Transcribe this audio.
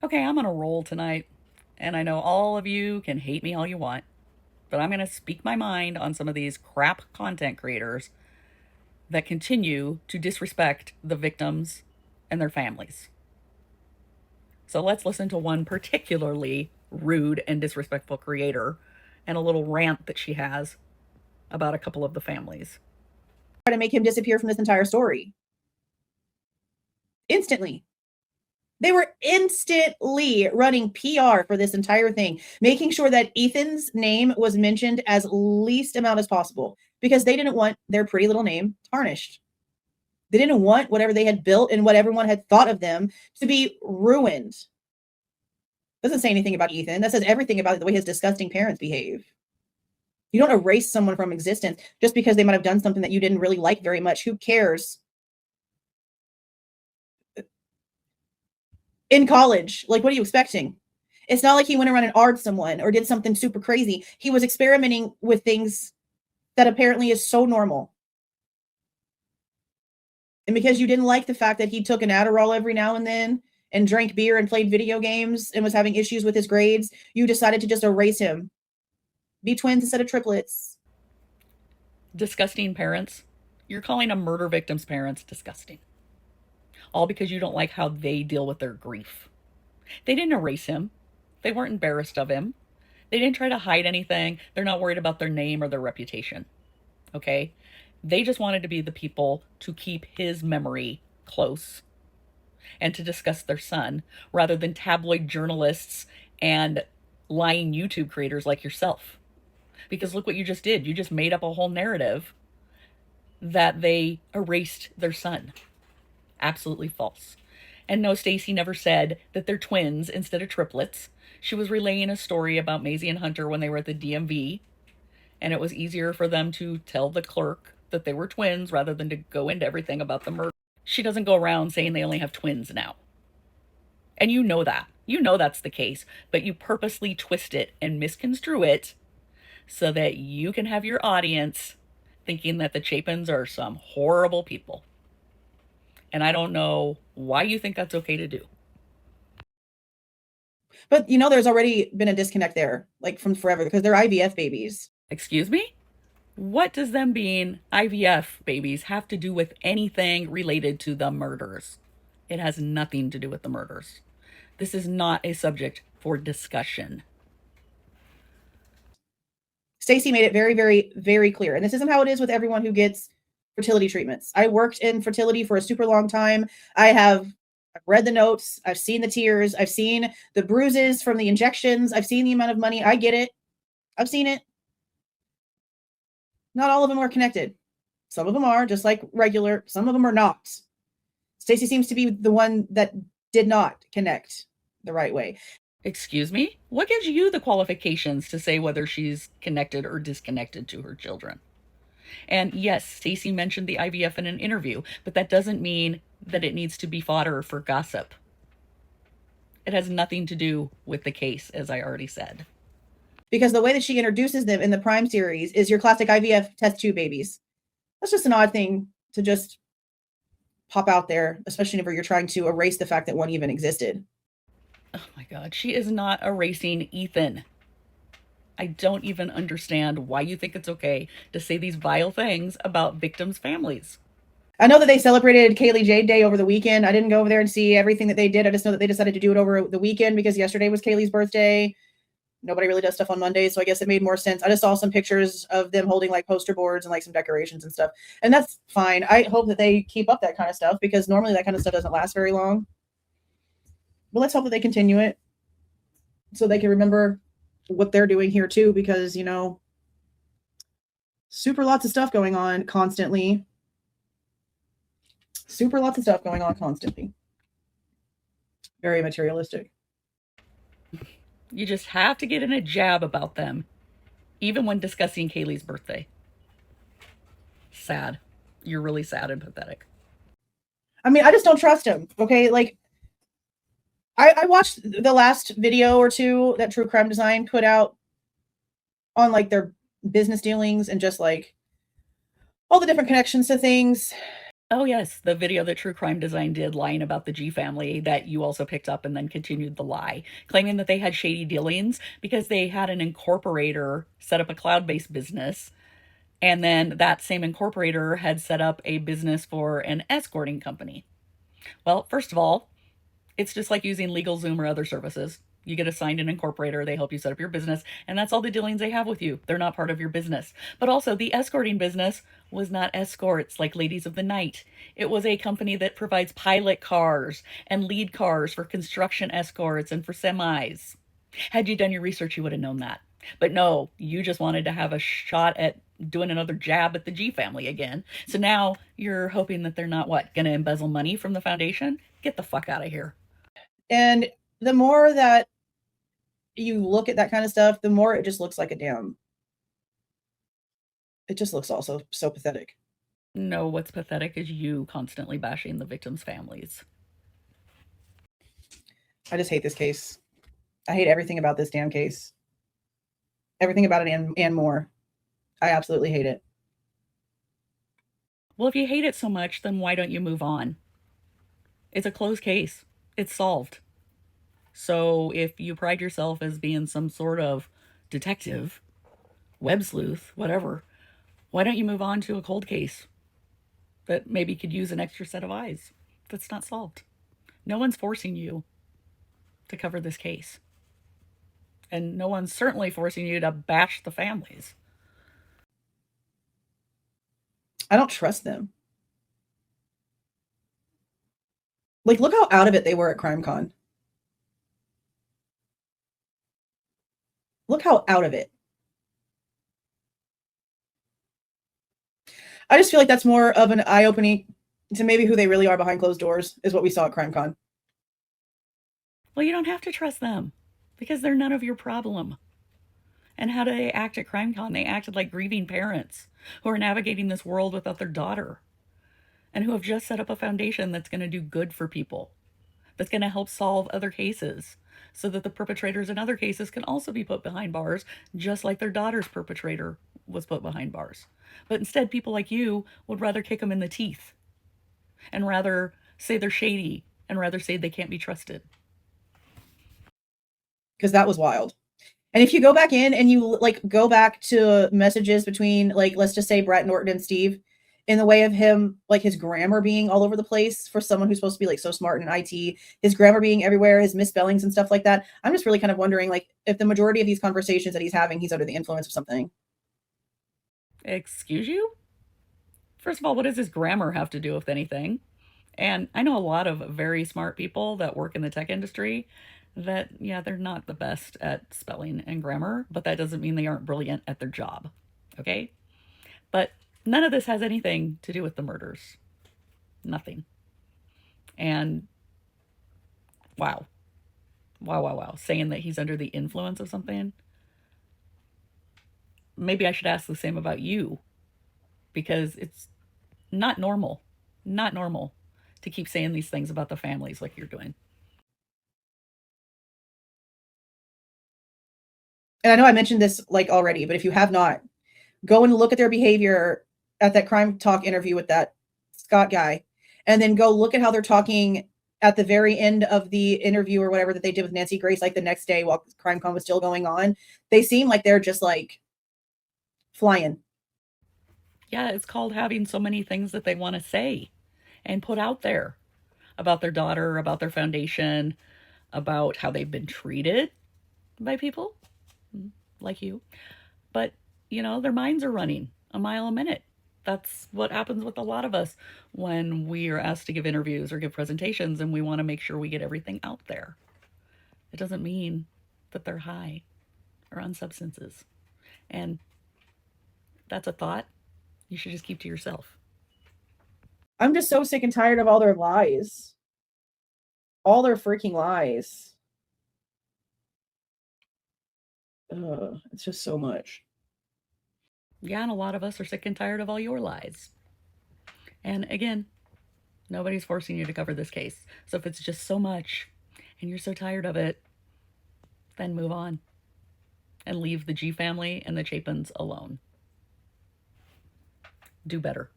Okay, I'm on a roll tonight, and I know all of you can hate me all you want, but I'm going to speak my mind on some of these crap content creators that continue to disrespect the victims and their families. So let's listen to one particularly rude and disrespectful creator and a little rant that she has about a couple of the families. Try to make him disappear from this entire story. Instantly. They were instantly running PR for this entire thing, making sure that Ethan's name was mentioned as least amount as possible because they didn't want their pretty little name tarnished. They didn't want whatever they had built and what everyone had thought of them to be ruined. Doesn't say anything about Ethan. That says everything about the way his disgusting parents behave. You don't erase someone from existence just because they might have done something that you didn't really like very much. Who cares? In college, like, what are you expecting? It's not like he went around and AR'd someone or did something super crazy. He was experimenting with things that apparently is so normal. And because you didn't like the fact that he took an Adderall every now and then and drank beer and played video games and was having issues with his grades, you decided to just erase him. Be twins instead of triplets. Disgusting parents. You're calling a murder victim's parents disgusting. All because you don't like how they deal with their grief. They didn't erase him. They weren't embarrassed of him. They didn't try to hide anything. They're not worried about their name or their reputation. Okay? They just wanted to be the people to keep his memory close and to discuss their son rather than tabloid journalists and lying YouTube creators like yourself. Because look what you just did. You just made up a whole narrative that they erased their son. Absolutely false. And no, Stacy never said that they're twins instead of triplets. She was relaying a story about Maisie and Hunter when they were at the DMV, and it was easier for them to tell the clerk that they were twins rather than to go into everything about the murder. She doesn't go around saying they only have twins now. And you know that. You know that's the case, but you purposely twist it and misconstrue it so that you can have your audience thinking that the Chapins are some horrible people. And I don't know why you think that's okay to do. But there's already been a disconnect there, like from forever, because they're IVF babies. Excuse me? What does them being IVF babies have to do with anything related to the murders? It has nothing to do with the murders. This is not a subject for discussion. Stacy made it very, very, very clear. And this isn't how it is with everyone who gets fertility treatments. I worked in fertility for a super long time. I've read the notes. I've seen the tears. I've seen the bruises from the injections. I've seen the amount of money. I get it. I've seen it. Not all of them are connected. Some of them are, just like regular. Some of them are not. Stacy seems to be the one that did not connect the right way. Excuse me? What gives you the qualifications to say whether she's connected or disconnected to her children? And yes, Stacy mentioned the IVF in an interview, but that doesn't mean that it needs to be fodder for gossip. It has nothing to do with the case, as I already said. Because the way that she introduces them in the Prime series is your classic IVF test tube babies. That's just an odd thing to just pop out there, especially whenever you're trying to erase the fact that one even existed. Oh my God, she is not erasing Ethan. I don't even understand why you think it's okay to say these vile things about victims' families. I know that they celebrated Kaylee Jade Day over the weekend. I didn't go over there and see everything that they did. I just know that they decided to do it over the weekend because yesterday was Kaylee's birthday. Nobody really does stuff on Mondays, so I guess it made more sense. I just saw some pictures of them holding like poster boards and like some decorations and stuff. And that's fine. I hope that they keep up that kind of stuff because normally that kind of stuff doesn't last very long. But let's hope that they continue it so they can remember what they're doing here too, because super lots of stuff going on constantly. Super lots of stuff going on constantly. Very materialistic. You just have to get in a jab about them, even when discussing Kaylee's birthday. Sad. You're really sad and pathetic. I mean, I just don't trust him. Okay, like I watched the last video or two that True Crime Design put out on like their business dealings and just like all the different connections to things. Oh, yes, the video that True Crime Design did lying about the G family that you also picked up and then continued the lie, claiming that they had shady dealings because they had an incorporator set up a cloud based business. And then that same incorporator had set up a business for an escorting company. Well, first of all, it's just like using LegalZoom or other services. You get assigned an incorporator, they help you set up your business, and that's all the dealings they have with you. They're not part of your business. But also, the escorting business was not escorts like Ladies of the Night. It was a company that provides pilot cars and lead cars for construction escorts and for semis. Had you done your research, you would have known that. But no, you just wanted to have a shot at doing another jab at the G family again. So now you're hoping that they're not what, going to embezzle money from the foundation? Get the fuck out of here. And the more that you look at that kind of stuff, the more it just looks like it just looks also so pathetic. No, what's pathetic is you constantly bashing the victims' families. I just hate this case. I hate everything about this damn case. Everything about it and more. I absolutely hate it. Well, if you hate it so much, then why don't you move on? It's a closed case. It's solved. So if you pride yourself as being some sort of detective, web sleuth, whatever, why don't you move on to a cold case that maybe could use an extra set of eyes that's not solved? No one's forcing you to cover this case. And no one's certainly forcing you to bash the families. I don't trust them. Like, look how out of it they were at CrimeCon. Look how out of it. I just feel like that's more of an eye opening to maybe who they really are behind closed doors, is what we saw at CrimeCon. Well, you don't have to trust them because they're none of your problem. And how do they act at CrimeCon? They acted like grieving parents who are navigating this world without their daughter and who have just set up a foundation that's going to do good for people, that's going to help solve other cases so that the perpetrators in other cases can also be put behind bars, just like their daughter's perpetrator was put behind bars. But instead, people like you would rather kick them in the teeth and rather say they're shady and rather say they can't be trusted. Because that was wild. And if you go back in and you like go back to messages between, like, let's just say Brett Norton and Steve, in the way of him, like his grammar being all over the place for someone who's supposed to be like so smart in IT, his grammar being everywhere, his misspellings and stuff like that. I'm just really kind of wondering, like, if the majority of these conversations that he's having, he's under the influence of something. Excuse you? First of all, what does his grammar have to do with anything? And I know a lot of very smart people that work in the tech industry that, yeah, they're not the best at spelling and grammar, but that doesn't mean they aren't brilliant at their job. Okay? But none of this has anything to do with the murders. Nothing. And wow. Wow, wow, wow. Saying that he's under the influence of something. Maybe I should ask the same about you because it's not normal. Not normal to keep saying these things about the families like you're doing. And I know I mentioned this like already, but if you have not, go and look at their behavior at that Crime Talk interview with that Scott guy, and then go look at how they're talking at the very end of the interview or whatever that they did with Nancy Grace, like the next day while CrimeCon was still going on. They seem like they're just like flying. Yeah, it's called having so many things that they want to say and put out there about their daughter, about their foundation, about how they've been treated by people like you. But, you know, their minds are running a mile a minute. That's what happens with a lot of us when we are asked to give interviews or give presentations and we want to make sure we get everything out there. It doesn't mean that they're high or on substances. And that's a thought you should just keep to yourself. I'm just so sick and tired of all their lies. All their freaking lies. It's just so much. Yeah, and a lot of us are sick and tired of all your lies. And again, nobody's forcing you to cover this case. So if it's just so much and you're so tired of it, then move on and leave the G family and the Chapins alone. Do better.